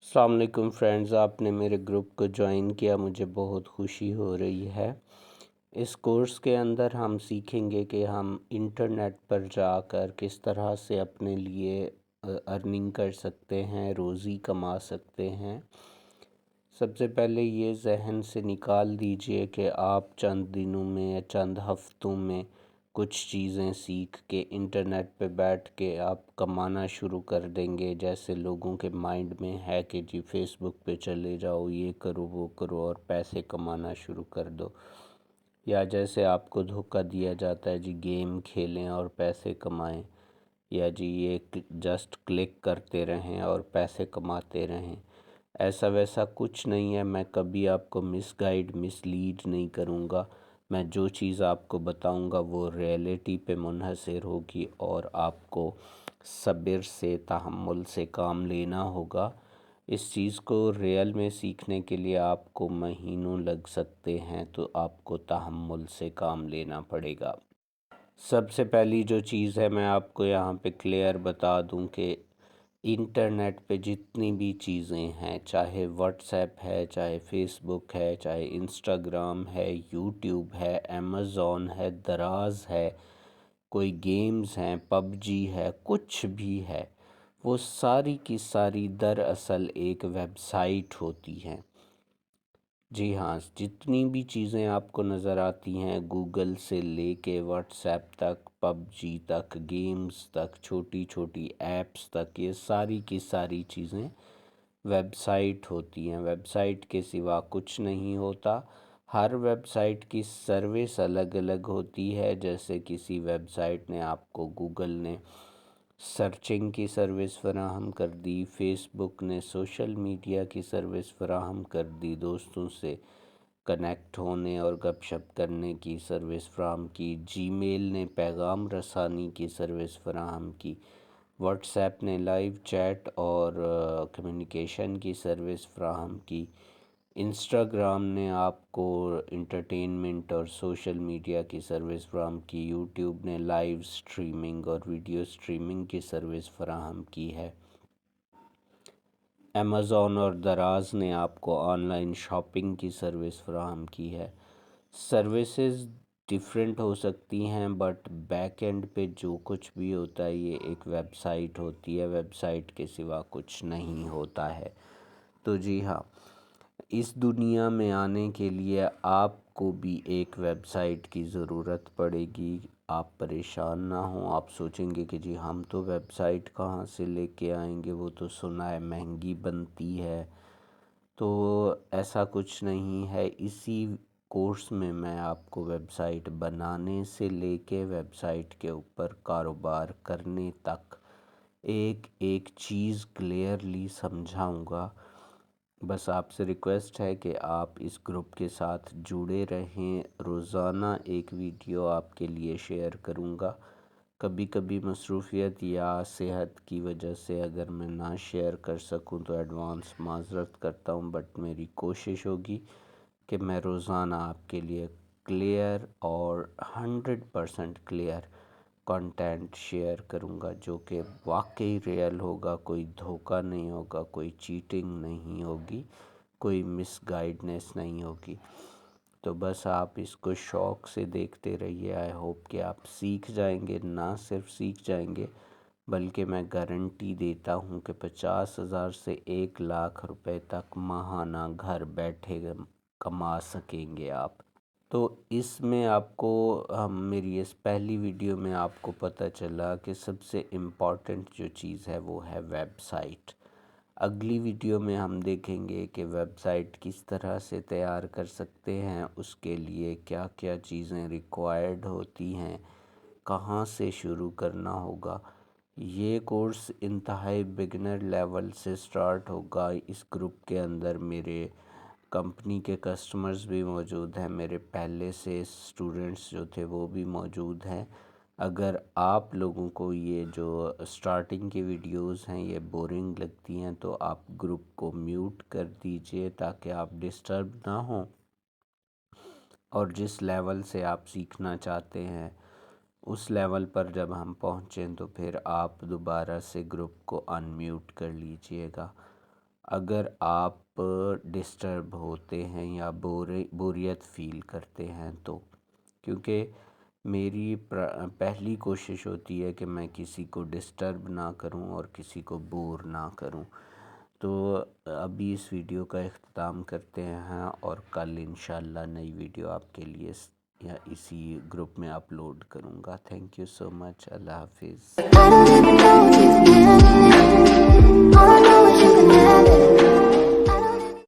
السلام علیکم فرینڈز، آپ نے میرے گروپ کو جوائن کیا، مجھے بہت خوشی ہو رہی ہے۔ اس کورس کے اندر ہم سیکھیں گے کہ ہم انٹرنیٹ پر جا کر کس طرح سے اپنے لیے ارننگ کر سکتے ہیں، روزی کما سکتے ہیں۔ سب سے پہلے یہ ذہن سے نکال دیجئے کہ آپ چند دنوں میں یا چند ہفتوں میں کچھ چیزیں سیکھ کے انٹرنیٹ پہ بیٹھ کے آپ کمانا شروع کر دیں گے۔ جیسے لوگوں کے مائنڈ میں ہے کہ جی فیس بک پہ چلے جاؤ، یہ کرو وہ کرو اور پیسے کمانا شروع کر دو، یا جیسے آپ کو دھوکہ دیا جاتا ہے جی گیم کھیلیں اور پیسے کمائیں، یا جی یہ جسٹ کلک کرتے رہیں اور پیسے کماتے رہیں۔ ایسا ویسا کچھ نہیں ہے، میں کبھی آپ کو مس لیڈ نہیں کروں گا۔ میں جو چیز آپ کو بتاؤں گا وہ ریئلٹی پہ منحصر ہوگی اور آپ کو صبر سے، تحمل سے کام لینا ہوگا۔ اس چیز کو ریئل میں سیکھنے کے لیے آپ کو مہینوں لگ سکتے ہیں، تو آپ کو تحمل سے کام لینا پڑے گا۔ سب سے پہلی جو چیز ہے میں آپ کو یہاں پہ کلیئر بتا دوں کہ انٹرنیٹ پہ جتنی بھی چیزیں ہیں، چاہے واٹس ایپ ہے، چاہے فیس بک ہے، چاہے انسٹاگرام ہے، یوٹیوب ہے، امیزون ہے، دراز ہے، کوئی گیمز ہیں، پب جی ہے، کچھ بھی ہے، وہ ساری کی ساری دراصل ایک ویب سائٹ ہوتی ہیں۔ جی ہاں، جتنی بھی چیزیں آپ کو نظر آتی ہیں، گوگل سے لے کے واٹس ایپ تک، پب جی تک، گیمز تک، چھوٹی چھوٹی ایپس تک، یہ ساری کی ساری چیزیں ویب سائٹ ہوتی ہیں۔ ویب سائٹ کے سوا کچھ نہیں ہوتا۔ ہر ویب سائٹ کی سروس الگ الگ ہوتی ہے۔ جیسے کسی ویب سائٹ نے آپ کو، گوگل نے سرچنگ کی سروس فراہم کر دی، فیس بک نے سوشل میڈیا کی سروس فراہم کر دی، دوستوں سے کنیکٹ ہونے اور گپ شپ کرنے کی سروس فراہم کی، جی میل نے پیغام رسانی کی سروس فراہم کی، واٹس ایپ نے لائیو چیٹ اور کمیونیکیشن کی سروس فراہم کی، انسٹاگرام نے آپ کو انٹرٹینمنٹ اور سوشل میڈیا کی سروس فراہم کی، یوٹیوب نے لائیو سٹریمنگ اور ویڈیو سٹریمنگ کی سروس فراہم کی ہے، امیزون اور دراز نے آپ کو آن لائن شاپنگ کی سروس فراہم کی ہے۔ سروسز ڈیفرنٹ ہو سکتی ہیں، بٹ بیک اینڈ پہ جو کچھ بھی ہوتا ہے یہ ایک ویب سائٹ ہوتی ہے۔ ویب سائٹ کے سوا کچھ نہیں ہوتا ہے۔ تو جی ہاں، اس دنیا میں آنے کے لیے آپ کو بھی ایک ویب سائٹ کی ضرورت پڑے گی۔ آپ پریشان نہ ہوں، آپ سوچیں گے کہ جی ہم تو ویب سائٹ کہاں سے لے کے آئیں گے، وہ تو سنا ہے مہنگی بنتی ہے۔ تو ایسا کچھ نہیں ہے۔ اسی کورس میں آپ کو ویب سائٹ بنانے سے لے کے ویب سائٹ کے اوپر کاروبار کرنے تک ایک ایک چیز کلیئرلی سمجھاؤں گا۔ بس آپ سے ریکویسٹ ہے کہ آپ اس گروپ کے ساتھ جڑے رہیں۔ روزانہ ایک ویڈیو آپ کے لیے شیئر کروں گا۔ کبھی کبھی مصروفیت یا صحت کی وجہ سے اگر میں نہ شیئر کر سکوں تو ایڈوانس معذرت کرتا ہوں، بٹ میری کوشش ہوگی کہ میں روزانہ آپ کے لیے کلیئر اور 100% کلیئر کنٹینٹ شیئر کروں گا، جو کہ واقعی ریئل ہوگا، کوئی دھوکہ نہیں ہوگا، کوئی چیٹنگ نہیں ہوگی، کوئی مس گائیڈنس نہیں ہوگی۔ تو بس آپ اس کو شوق سے دیکھتے رہیے۔ آئی ہوپ کہ آپ سیکھ جائیں گے، نہ صرف سیکھ جائیں گے بلکہ میں گارنٹی دیتا ہوں کہ 50,000 سے 1,00,000 روپے تک ماہانہ گھر بیٹھے کما سکیں گے آپ۔ تو اس میں آپ کو میری اس پہلی ویڈیو میں آپ کو پتہ چلا کہ سب سے امپورٹنٹ جو چیز ہے وہ ہے ویب سائٹ۔ اگلی ویڈیو میں ہم دیکھیں گے کہ ویب سائٹ کس طرح سے تیار کر سکتے ہیں، اس کے لیے کیا کیا چیزیں ریکوائرڈ ہوتی ہیں، کہاں سے شروع کرنا ہوگا۔ یہ کورس انتہائی بگنر لیول سے سٹارٹ ہوگا۔ اس گروپ کے اندر میرے کمپنی کے کسٹمرز بھی موجود ہیں، میرے پہلے سے سٹوڈنٹس جو تھے وہ بھی موجود ہیں۔ اگر آپ لوگوں کو یہ جو سٹارٹنگ کی ویڈیوز ہیں یہ بورنگ لگتی ہیں تو آپ گروپ کو میوٹ کر دیجئے تاکہ آپ ڈسٹرب نہ ہوں، اور جس لیول سے آپ سیکھنا چاہتے ہیں اس لیول پر جب ہم پہنچیں تو پھر آپ دوبارہ سے گروپ کو ان میوٹ کر لیجئے گا۔ اگر آپ ڈسٹرب ہوتے ہیں یا بوریت فیل کرتے ہیں تو، کیونکہ میری پہلی کوشش ہوتی ہے کہ میں کسی کو ڈسٹرب نہ کروں اور کسی کو بور نہ کروں۔ تو ابھی اس ویڈیو کا اختتام کرتے ہیں اور کل انشاءاللہ نئی ویڈیو آپ کے لیے یا اسی گروپ میں اپلوڈ کروں گا۔ تھینک یو سو مچ۔ اللہ حافظ۔ I don't even know if you can handle it. All I know is you can have it.